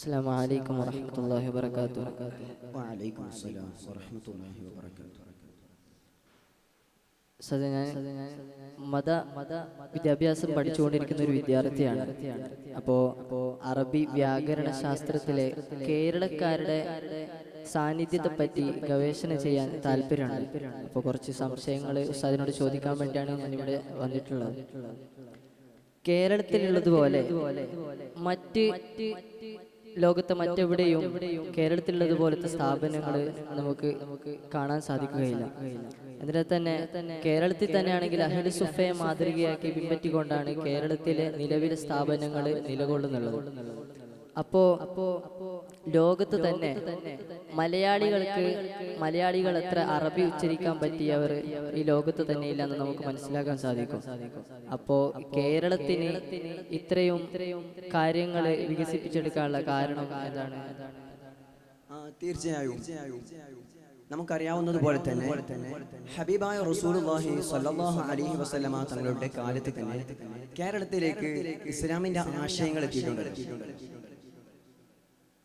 السلام عليكم ورحمة الله وبركاته. وعليكم السلام ورحمة الله وبركاته. മത വിദ്യാഭ്യാസം പഠിച്ചുകൊണ്ടിരിക്കുന്ന ഒരു വിദ്യാർത്ഥിയാണ്. അപ്പോൾ അറബി വ്യാകരണ ശാസ്ത്രത്തിലെ കേരളക്കാരുടെ സാന്നിധ്യത്തെ പറ്റി ഗവേഷണം ചെയ്യാൻ താല്പര്യമുണ്ട്. അപ്പോൾ കുറച്ച് സംശയങ്ങൾ ഉസ്താദിനോട് ചോദിക്കാൻ വേണ്ടിയാണ് ഞാനിവിടെ വന്നിട്ടുള്ളത്. കേരളത്തിലുള്ളതുപോലെ മറ്റ് ലോകത്തെ മറ്റെവിടെയും കേരളത്തിലുള്ളതുപോലത്തെ സ്ഥാപനങ്ങൾ നമുക്ക് കാണാൻ സാധിക്കുകയില്ല. എന്നിട്ട് തന്നെ കേരളത്തിൽ തന്നെയാണെങ്കിൽ അഹ്ലു സുഫയെ മാതൃകയാക്കി പിൻപറ്റിക്കൊണ്ടാണ് കേരളത്തിലെ നിലവിലെ സ്ഥാപനങ്ങൾ നിലകൊള്ളുന്നുള്ളത്. അപ്പോ ലോകത്ത് തന്നെ മലയാളികൾ അത്ര അറബി ഉച്ചരിക്കാൻ പറ്റിയവർ ഈ ലോകത്ത് തന്നെ ഇല്ലെന്ന് നമുക്ക് മനസ്സിലാക്കാൻ സാധിക്കും. അപ്പോ കേരളത്തിന് ഇത്രയും കാര്യങ്ങൾ വികസിപ്പിച്ചെടുക്കാനുള്ള കാരണം എന്താണ്? തീർച്ചയായും നമുക്കറിയാവുന്നതുപോലെ തന്നെ ഹബീബായ റസൂലുള്ളാഹി സ്വല്ലല്ലാഹു അലൈഹി വസല്ലമ തങ്ങളുടെ കാലത്ത് തന്നെ കേരളത്തിലേക്ക് ഇസ്ലാമിന്റെ ആശയങ്ങൾ എത്തിയിട്ടുണ്ട്.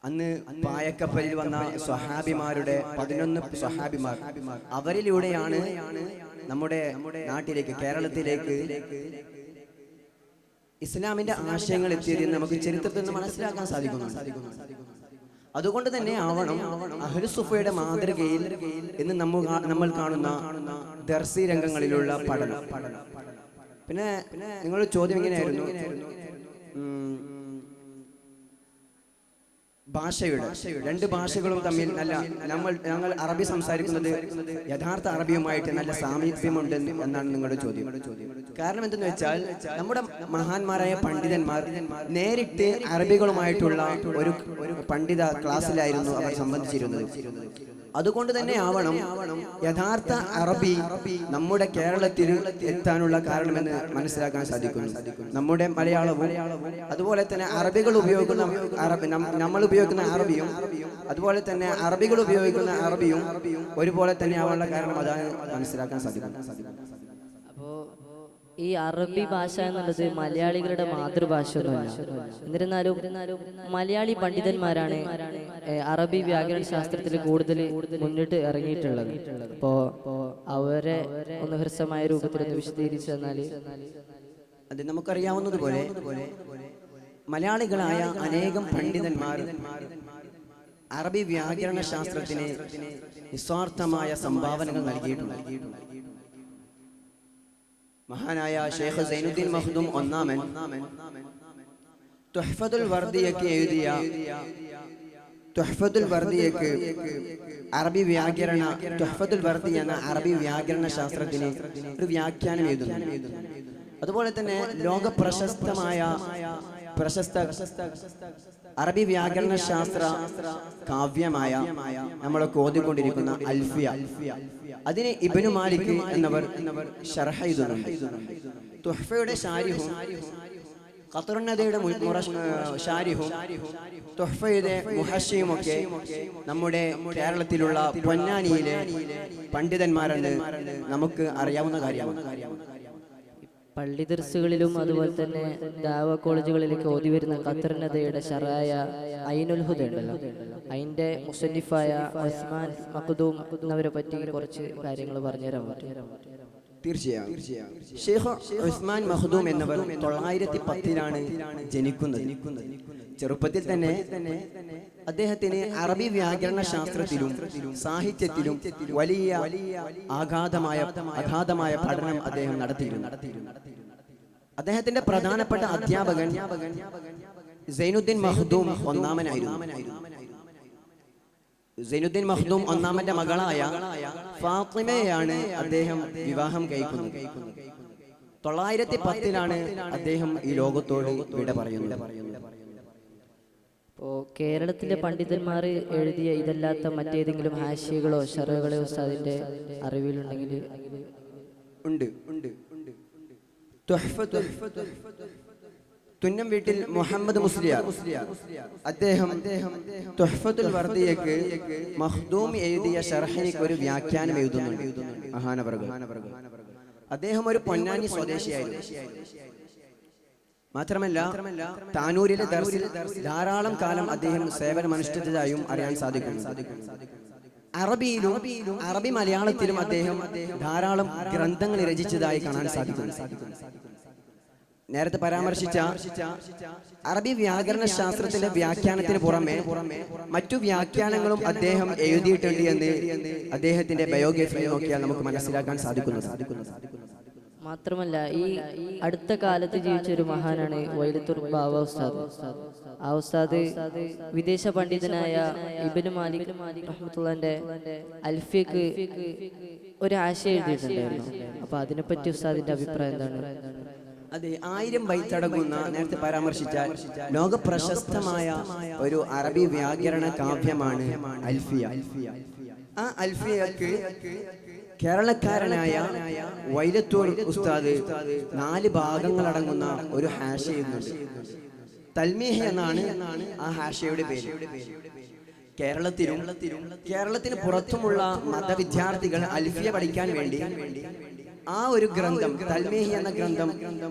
അന്ന് പായക്കപ്പലിൽ വന്ന സ്വഹാബിമാരുടെ 11 സ്വഹാബിമാർ, അവരിലൂടെയാണ് നമ്മുടെ നാട്ടിലേക്ക് കേരളത്തിലേക്ക് ഇസ്ലാമിന്റെ ആശയങ്ങൾ എത്തിയതെന്ന് നമുക്ക് ചരിത്രത്തിൽ നിന്ന് മനസ്സിലാക്കാൻ സാധിക്കുന്നുണ്ട്. അതുകൊണ്ട് തന്നെ ആവണം അഹ്ലു സുഫയുടെ മാതൃകയിൽ ഇന്ന് നമ്മൾ കാണുന്ന ദർസി രംഗങ്ങളിലുള്ള പഠനം. പിന്നെ നിങ്ങളുടെ ചോദ്യം എങ്ങനെയായിരുന്നു? ഭാഷയുടെ രണ്ട് ഭാഷകളും തമ്മിൽ ഞങ്ങൾ അറബി സംസാരിക്കുന്നത് യഥാർത്ഥ അറബിയുമായിട്ട് നല്ല സാമീപ്യമുണ്ട് എന്നാണ് നിങ്ങളുടെ ചോദ്യം. കാരണം എന്തെന്ന് വെച്ചാൽ നമ്മുടെ മഹാന്മാരായ പണ്ഡിതന്മാർ നേരിട്ട് അറബികളുമായിട്ടുള്ള ഒരു പണ്ഡിത ക്ലാസ്സിലായിരുന്നു അവർ സംബന്ധിച്ചിരുന്നത്. അതുകൊണ്ട് തന്നെ ആവണം യഥാർത്ഥ അറബി നമ്മുടെ കേരളത്തിൽ എത്താനുള്ള കാരണമെന്ന് മനസ്സിലാക്കാൻ സാധിക്കുന്നു. നമ്മുടെ മലയാളവും അതുപോലെ തന്നെ അറബികൾ ഉപയോഗിക്കുന്ന നമ്മൾ ഉപയോഗിക്കുന്ന അറബിയും അതുപോലെ തന്നെ അറബികൾ ഉപയോഗിക്കുന്ന അറബിയും ഒരുപോലെ തന്നെ ആവാനുള്ള കാരണം അതാണ് മനസ്സിലാക്കാൻ സാധിക്കും. ഈ അറബി ഭാഷ എന്നുള്ളത് മലയാളികളുടെ മാതൃഭാഷ ഒന്നുമല്ല. എന്നിരുന്നാലും മലയാളി പണ്ഡിതന്മാരാണ് അറബി വ്യാകരണ ശാസ്ത്രത്തിൽ കൂടുതൽ മുന്നിട്ട് ഇറങ്ങിയിട്ടുള്ളത്. അപ്പോ അവരെ ഒന്ന് ഹ്രസ്വമായ രൂപത്തിൽ ഒന്ന് വിശദീകരിച്ചു തന്നാൽ. അത് നമുക്കറിയാവുന്നതുപോലെ മലയാളികളായ അനേകം പണ്ഡിതന്മാർ അറബി വ്യാകരണ ശാസ്ത്രത്തിന് നിസ്വാർത്ഥമായ സംഭാവനകൾ നൽകിയിട്ടുണ്ട്. മഹാനായ ഷെയ്ഖ് സൈനുദ്ദീൻ മഖ്ദൂം ഒന്നാമൻ തുഹ്ഫത്തുൽ വർദിയക്ക് എഴുതിയ തുഹ്ഫത്തുൽ വർദിയക്ക് അറബി വ്യാകരണ തുഹ്ഫത്തുൽ വർദി എന്ന അറബി വ്യാകരണ ശാസ്ത്രത്തിന് ഒരു വ്യാഖ്യാനം എഴുതുന്നു. അതുപോലെ തന്നെ ലോക പ്രശസ്ത അറബി വ്യാകരണ ശാസ്ത്ര കാവ്യമായ നമ്മളൊക്കെ ഓതിക്കൊണ്ടിരിക്കുന്ന അൽഫിയ, അതിന് ഇബ്നു മാലിക് എന്നവർ ശർഹ എഴുതുന്നുണ്ട്. തുഹ്ഫയുടെ ശാരിഹും ഖത്റുന്നദയുടെ ശാരിഹും തുഹ്ഫയുടെ മുഹശ്ശിയും ഒക്കെ നമ്മുടെ കേരളത്തിലുള്ള പൊന്നാനിയിലെ പണ്ഡിതന്മാരെന്ന് നമുക്ക് അറിയാവുന്ന കാര്യമാണ്. പള്ളി ദർസുകളിലും അതുപോലെ തന്നെ ദാവ കോളേജുകളിലേക്ക് ഓതി വരുന്ന ഖത്റുന്നദയുടെ ശറഅയ ഐനുൽ ഹുദ ഉണ്ടല്ലോ, അതിന്റെ മുസന്നിഫായ ഉസ്മാൻ മഖ്ദൂം എന്നവരെ പറ്റി കുറച്ച് കാര്യങ്ങൾ പറഞ്ഞുതരാൻ പറ്റും? തീർച്ചയായും. ഷെയ്ഖ് ഉസ്മാൻ മഖ്ദൂം എന്നവർ 910-ലാണ് ജനിക്കുന്നത്. ചെറുപ്പത്തിൽ തന്നെ അദ്ദേഹത്തിന് അറബി വ്യാകരണ ശാസ്ത്രത്തിലും സാഹിത്യത്തിലും വലിയ അഗാധമായ പഠനം അദ്ദേഹം നടത്തിയിരുന്നു. അദ്ദേഹത്തിന്റെ പ്രധാനപ്പെട്ട അധ്യാപകൻ സൈനുദ്ദീൻ മഖ്ദൂം ഒന്നാമനായിരുന്നു. സൈനുദ്ദീൻ മഖ്ദൂം ഒന്നാമന്റെ മകളായ ഫാത്തിമയെയാണ് അദ്ദേഹം വിവാഹം കഴിക്കുന്നത്. 910-ലാണ് അദ്ദേഹം ഈ ലോകത്തോട് വിട പറയുന്നത്. ഇപ്പോൾ കേരളത്തിലെ പണ്ഡിതന്മാർ എഴുതിയ ഇതല്ലാത്ത മറ്റേതെങ്കിലും ഹാഷിയകളോ ഷറകളോ ഉസ്താദിന്റെ അറിവിലുണ്ടെങ്കിൽ? ഉണ്ട്. തുന്നം വീട്ടിൽ മുഹമ്മദ് മുസ്ലിയാർ അദ്ദേഹം തുഹ്ഫത്തുൽ വർദിയക്ക് മഖ്ദൂം എഴുതിയ ശർഹിന് ഒരു വ്യാഖ്യാനം എഴുതുന്നുണ്ട്. മഹാനവർകൾ അദ്ദേഹം ഒരു പൊന്നാനി സ്വദേശിയായിരുന്നു. മാത്രമല്ല താനൂരിലെ ദർസിൽ ധാരാളം കാലം അദ്ദേഹം സേവനമനുഷ്ഠിച്ചതായും അറിയാൻ സാധിക്കുന്നു. അറബിയിലും അറബി മലയാളത്തിലും അദ്ദേഹം ധാരാളം ഗ്രന്ഥങ്ങൾ രചിച്ചതായി കാണാൻ സാധിക്കുന്നു. നേരത്തെ പരാമർശിച്ച അറബി വ്യാകരണ ശാസ്ത്രത്തിന്റെ വ്യാഖ്യാനത്തിന് പുറമെ മറ്റു വ്യാഖ്യാനങ്ങളും അദ്ദേഹം എഴുതിയിട്ടുണ്ട് എന്ന് അദ്ദേഹത്തിന്റെ ബയോഗ്രഫി നോക്കിയാൽ നമുക്ക് മനസ്സിലാക്കാൻ സാധിക്കുന്നു. മാത്രമല്ല ഈ അടുത്ത കാലത്ത് ജീവിച്ച ഒരു മഹാനാണ് വൈലത്തൂർ ബാവ ഉസ്താദ്. ആ ഉസ്താദ് വിദേശ പണ്ഡിതനായ ഇബ്നു മാലിക് റഹ്മത്തുള്ളാഹിന്റെ അൽഫിയക്ക് ഒരു ആശയം എഴുതിയിട്ടുണ്ടായിരുന്നു. അപ്പൊ അതിനെപ്പറ്റി ഉസ്താദിന്റെ അഭിപ്രായം എന്താണ്? അതെ, 1000 ബൈത്തടങ്ങുന്ന നേരത്തെ പരാമർശിച്ച ലോക പ്രശസ്തമായ ഒരു അറബി വ്യാകരണ കാവ്യമാണ് അൽഫിയ. ആ അൽഫിയക്ക് കേരളക്കാരനായ വൈലത്തൂർ ഉസ്താദ് 4 ഭാഗങ്ങളടങ്ങുന്ന ഒരു ഹാഷ എഴുതുന്നുണ്ട്. തൽമീഹ് എന്നാണ് ആ ഹാഷയുടെ പേര്. കേരളത്തിന് പുറത്തുമുള്ള മതവിദ്യാർത്ഥികൾ അൽഫിയ പഠിക്കാൻ വേണ്ടി ആ ഒരു ഗ്രന്ഥം, തൽമീഹി എന്ന ഗ്രന്ഥം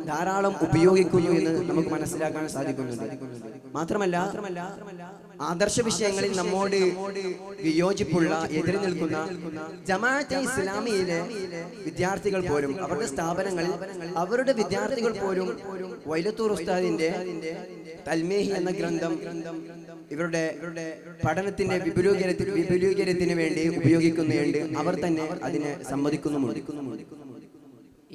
ധാരാളം ഉപയോഗിക്കുന്നു എന്ന് നമുക്ക് മനസ്സിലാക്കാൻ സാധിക്കുന്നുണ്ട്. മാത്രമല്ല ആദർശ വിഷയങ്ങളിൽ നമ്മോട് വിയോജിപ്പുള്ള എതിര് നിൽക്കുന്ന ജമാഅത്തെ ഇസ്ലാമിയിലെ വിദ്യാർത്ഥികൾ പോലും, അവരുടെ സ്ഥാപനങ്ങളിൽ അവരുടെ വിദ്യാർത്ഥികൾ പോലും വൈലത്തൂർ ഉസ്താദിന്റെ തൽമീഹി എന്ന ഗ്രന്ഥം ഇവരുടെ പഠനത്തിന്റെ വിപുലീകരണത്തിന് വേണ്ടി ഉപയോഗിക്കുന്നുണ്ട്. അവർ തന്നെ അതിനെ സമ്മതിക്കുന്നുമുണ്ട്.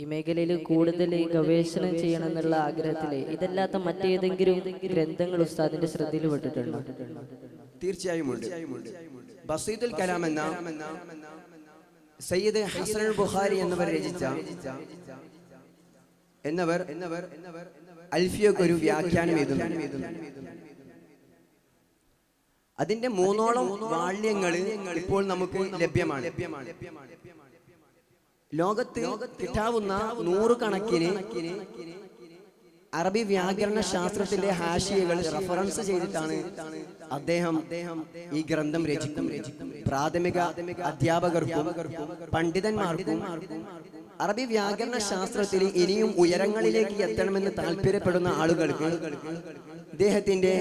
ഈ മേഖലയിൽ കൂടുതൽ ഗവേഷണം ചെയ്യണം എന്നുള്ള ആഗ്രഹത്തില് ഇതല്ലാത്ത മറ്റേതെങ്കിലും ഗ്രന്ഥങ്ങൾ ഉസ്താദിന്റെ ശ്രദ്ധയിൽ പെട്ടിട്ടുണ്ടോ? തീർച്ചയായും ഉണ്ട്. ബസീതുൽ കലാം എന്ന സയ്യിദ് ഹസൻ അൽ ബുഖാരി എന്നിവർ രചിച്ച അൽഫിയക്ക് ഒരു വ്യാഖ്യാനം എഴുതുന്നു. അതിന്റെ 3ഓളം വാള്യങ്ങൾ ഇപ്പോൾ നമുക്ക് ലഭ്യമാണ്. ലോകത്ത് കിട്ടാവുന്ന 100 കണക്കിന് അറബി വ്യാകരണ ശാസ്ത്രത്തിന്റെ ഹാഷിയകൾ റഫറൻസ് ചെയ്തിട്ടാണ് അദ്ദേഹം ഈ ഗ്രന്ഥം രചിക്കുന്നത്. പ്രാഥമിക അധ്യാപകർക്കും പണ്ഡിതന്മാർക്കും അറബി വ്യാകരണ ശാസ്ത്രത്തിൽ ഇനിയും ഉയരങ്ങളിലേക്ക് എത്തണമെന്ന് താല്പര്യപ്പെടുന്ന ആളുകൾക്ക് ഇദ്ദേഹത്തിന്റെ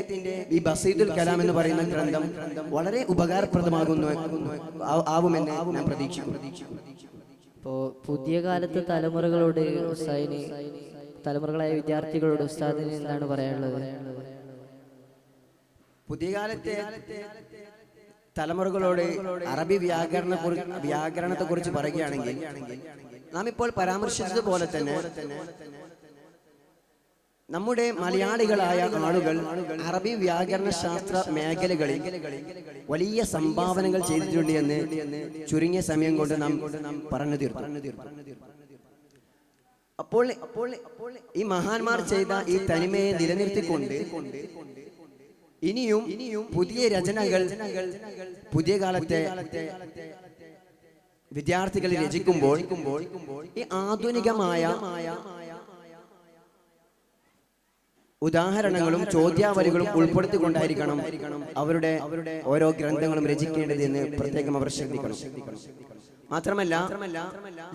ഈ ബസീതുൽ കലാം എന്ന് പറയുന്ന ഗ്രന്ഥം വളരെ ആവുമെന്ന് ഞാൻ പ്രതീക്ഷിക്കുന്നു. ഇപ്പോ പുതിയ കാലത്തെ തലമുറകളോട് ഉസ്താദിന്, തലമുറകളായ വിദ്യാർത്ഥികളോട് ഉസ്താദിന് എന്താണ് പറയാനുള്ളത്? പുതിയ കാലത്തെ തലമുറകളോട് അറബി വ്യാകരണത്തെ കുറിച്ച് പറയുകയാണെങ്കിൽ നാം ഇപ്പോൾ പരാമർശിച്ചതുപോലെ തന്നെ നമ്മുടെ മലയാളികളായ ആളുകൾ അറബി വ്യാകരണ ശാസ്ത്ര മേഖലകളിൽ വലിയ സംഭാവനകൾ ചെയ്തിട്ടുണ്ട് എന്ന് ചുരുങ്ങിയ സമയം കൊണ്ട് നാം പറഞ്ഞു തീർത്തു. അപ്പോൾ ഈ മഹാന്മാർ ചെയ്ത ഈ തനിമയെ നിലനിർത്തിക്കൊണ്ട് ഇനിയും പുതിയ രചനകൾ പുതിയ കാലത്തെ വിദ്യാർത്ഥികൾ രചിക്കുമ്പോൾ ഈ ആധുനികമായ ഉദാഹരണങ്ങളും ചോദ്യാവലികളും ഉൾപ്പെടുത്തിക്കൊണ്ടായിരിക്കണം അവരുടെ ഓരോ ഗ്രന്ഥങ്ങളും രചിക്കേണ്ടത് എന്ന് പ്രത്യേകം അവർ ശ്രദ്ധിക്കണം. മാത്രമല്ല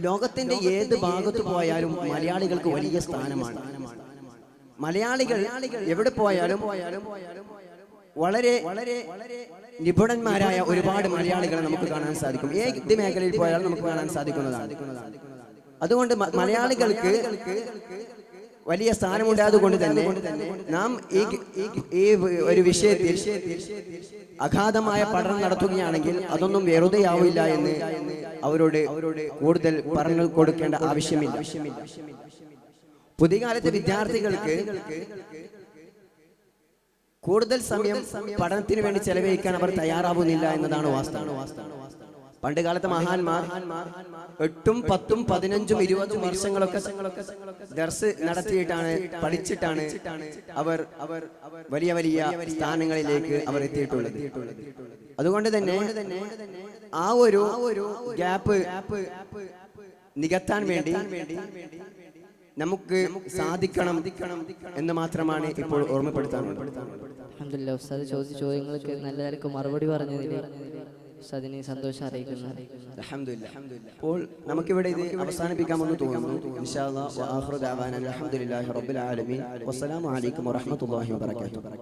ലോകത്തിന്റെ ഏത് ഭാഗത്ത് പോയാലും മലയാളികൾക്ക് വലിയ സ്ഥാനമാണ്. മലയാളികൾ എവിടെ പോയാലും വളരെ നിപുണന്മാരായ ഒരുപാട് മലയാളികളെ നമുക്ക് കാണാൻ സാധിക്കും. ഏത് മേഖലയിൽ പോയാലും നമുക്ക് കാണാൻ സാധിക്കുന്നതാണ്. അതുകൊണ്ട് മലയാളികൾക്ക് വലിയ സ്ഥാനമുണ്ടായതുകൊണ്ട് തന്നെ നാം ഈ ഒരു വിഷയത്തിൽ അഗാധമായ പഠനം നടത്തുകയാണെങ്കിൽ അതൊന്നും വെറുതെയാവില്ല എന്ന് അവരോട് കൂടുതൽ പറഞ്ഞു കൊടുക്കേണ്ട ആവശ്യമില്ല. പുതിയ കാലത്തെ വിദ്യാർത്ഥികൾക്ക് കൂടുതൽ സമയം പഠനത്തിന് വേണ്ടി ചെലവഴിക്കാൻ അവർ തയ്യാറാവുന്നില്ല എന്നതാണ് വാസ്തവം. പണ്ട് കാലത്തെ മഹാന്മാർ 8, 10, 15, 20 വർഷങ്ങളൊക്കെ ദർസ് നടത്തിയിട്ടാണ്, പഠിച്ചിട്ടാണ് അവർ വലിയ വലിയ സ്ഥാനങ്ങളിലേക്ക് അവർ എത്തിയിട്ടുള്ളത്. അതുകൊണ്ട് തന്നെ ആ ഒരു ഗ്യാപ്പ് നികത്താൻ വേണ്ടി നമുക്ക് സാധിക്കണം എന്ന് മാത്രമാണ് ഇപ്പോൾ ഓർമ്മപ്പെടുത്താനുള്ളത്. അൽഹംദുലില്ലാഹ്, ഉസ്താദ് ചോദിച്ച ചോദ്യങ്ങൾക്ക് നല്ല നിലക്ക് മറുപടി പറഞ്ഞതിൽ അതിന് സന്തോഷം അറിയിക്കുന്നു. അൽഹംദുലില്ലാ. അപ്പോൾ നമുക്കിവിടെ ഇത് അവസാനിപ്പിക്കാമെന്ന് തോന്നുന്നു. ഇൻഷാ അല്ലാഹ് വ ആഖിറു ദഅവാനാ അൽഹംദുലില്ലാഹി റബ്ബിൽ ആലമീൻ. വസ്സലാമു അലൈക്കും വറഹ്മത്തുള്ളാഹി വബറകാതുഹു.